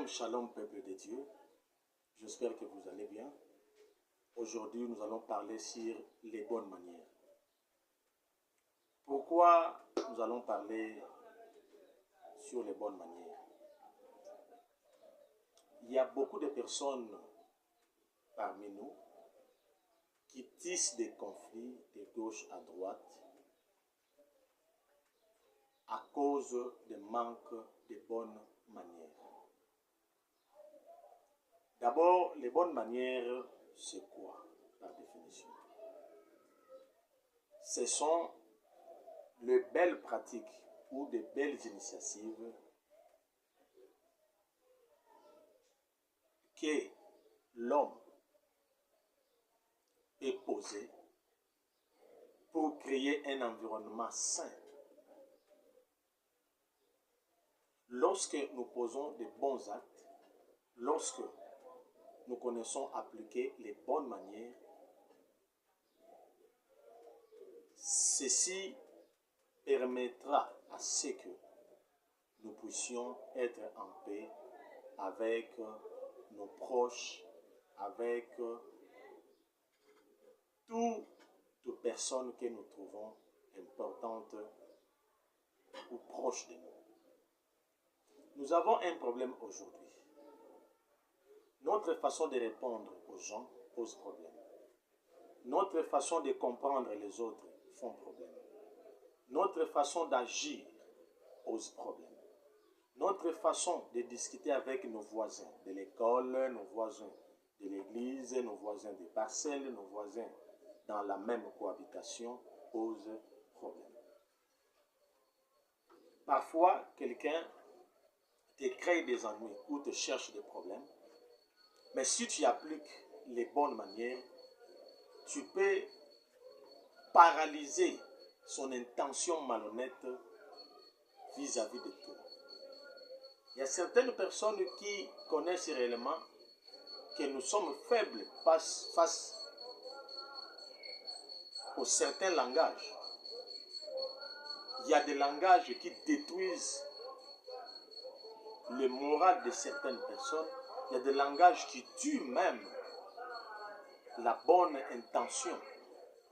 Shalom, shalom, peuple de Dieu. J'espère que vous allez bien. Aujourd'hui, nous allons parler sur les bonnes manières. Pourquoi nous allons parler sur les bonnes manières? Il y a beaucoup de personnes parmi nous qui tissent des conflits de gauche à droite à cause du manque de bonnes manières. D'abord, les bonnes manières, c'est quoi, par définition? Ce sont les belles pratiques ou de belles initiatives que l'homme est posé pour créer un environnement sain. Lorsque nous posons de bons actes, lorsque nous connaissons appliquer les bonnes manières, ceci permettra à ce que nous puissions être en paix avec nos proches, avec toutes personnes que nous trouvons importantes ou proches de nous. Nous avons un problème aujourd'hui. Notre façon de répondre aux gens pose problème. Notre façon de comprendre les autres font problème. Notre façon d'agir pose problème. Notre façon de discuter avec nos voisins de l'école, nos voisins de l'église, nos voisins des parcelles, nos voisins dans la même cohabitation pose problème. Parfois, quelqu'un te crée des ennuis ou te cherche des problèmes, mais si tu appliques les bonnes manières, tu peux paralyser son intention malhonnête vis-à-vis de toi. Il y a certaines personnes qui connaissent réellement que nous sommes faibles face aux certains langages. Il y a des langages qui détruisent le moral de certaines personnes. Il y a des langages qui tuent même la bonne intention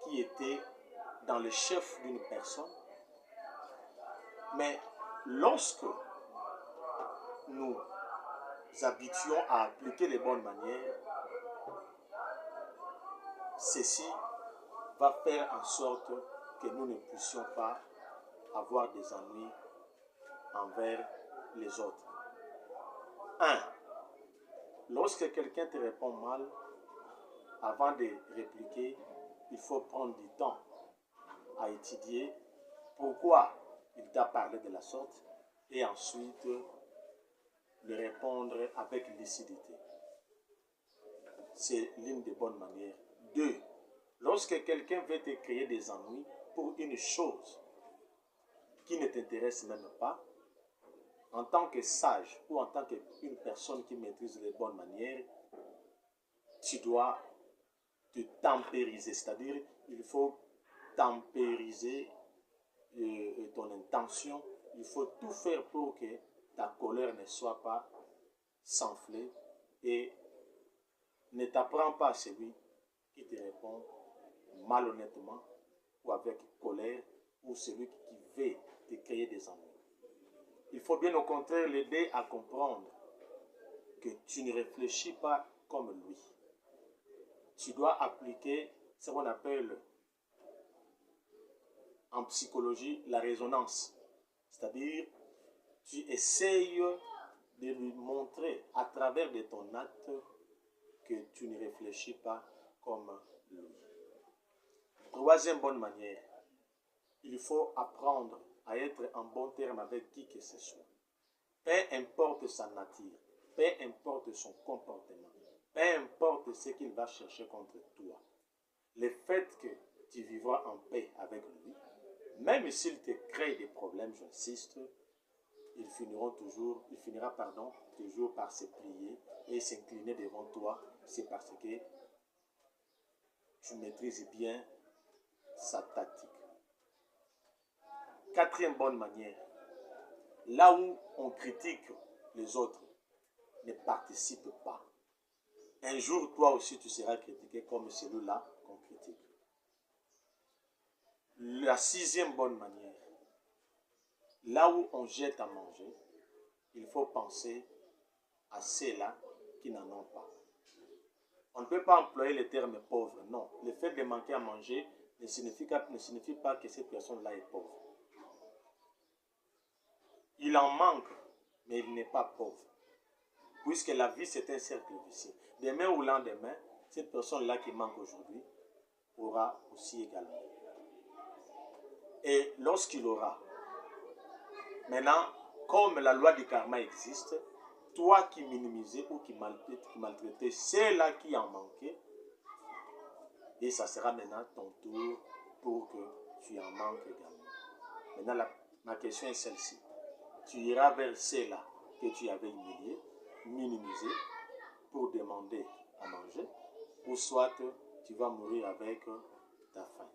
qui était dans le chef d'une personne. Mais lorsque nous habituons à appliquer les bonnes manières, ceci va faire en sorte que nous ne puissions pas avoir des ennuis envers les autres. 1. Lorsque quelqu'un te répond mal, avant de répliquer, il faut prendre du temps à étudier pourquoi il t'a parlé de la sorte et ensuite le répondre avec lucidité. C'est l'une des bonnes manières. 2. Lorsque quelqu'un veut te créer des ennuis pour une chose qui ne t'intéresse même pas, en tant que sage ou en tant qu'une personne qui maîtrise les bonnes manières, tu dois te tempériser. C'est-à-dire, il faut tempériser ton intention. Il faut tout faire pour que ta colère ne soit pas s'enfler et ne t'apprends pas à celui qui te répond malhonnêtement ou avec colère ou celui qui veut te créer des ennuis. Il faut bien au contraire l'aider à comprendre que tu ne réfléchis pas comme lui. Tu dois appliquer ce qu'on appelle en psychologie la résonance. C'est-à-dire, tu essayes de lui montrer à travers de ton acte que tu ne réfléchis pas comme lui. Troisième bonne manière, il faut apprendre à être en bon terme avec qui que ce soit. Peu importe sa nature, peu importe son comportement, peu importe ce qu'il va chercher contre toi. Le fait que tu vivras en paix avec lui, même s'il te crée des problèmes, j'insiste, il finira toujours par se plier et s'incliner devant toi. C'est parce que tu maîtrises bien sa tactique. Quatrième bonne manière, là où on critique les autres, ne participe pas. Un jour, toi aussi, tu seras critiqué comme celui-là qu'on critique. La sixième bonne manière, là où on jette à manger, il faut penser à ceux-là qui n'en ont pas. On ne peut pas employer le terme pauvre, non. Le fait de manquer à manger ne signifie pas que cette personne-là est pauvre. Il en manque, mais il n'est pas pauvre. Puisque la vie, c'est un cercle vicieux. Demain ou lendemain, cette personne-là qui manque aujourd'hui aura aussi également. Et lorsqu'il aura, maintenant, comme la loi du karma existe, toi qui minimisais ou qui maltraitais ceux-là qui en manquaient, et ça sera maintenant ton tour pour que tu en manques également. Maintenant, ma question est celle-ci. Tu iras vers ceux-là que tu avais humiliés, minimisés, pour demander à manger, ou soit tu vas mourir avec ta faim.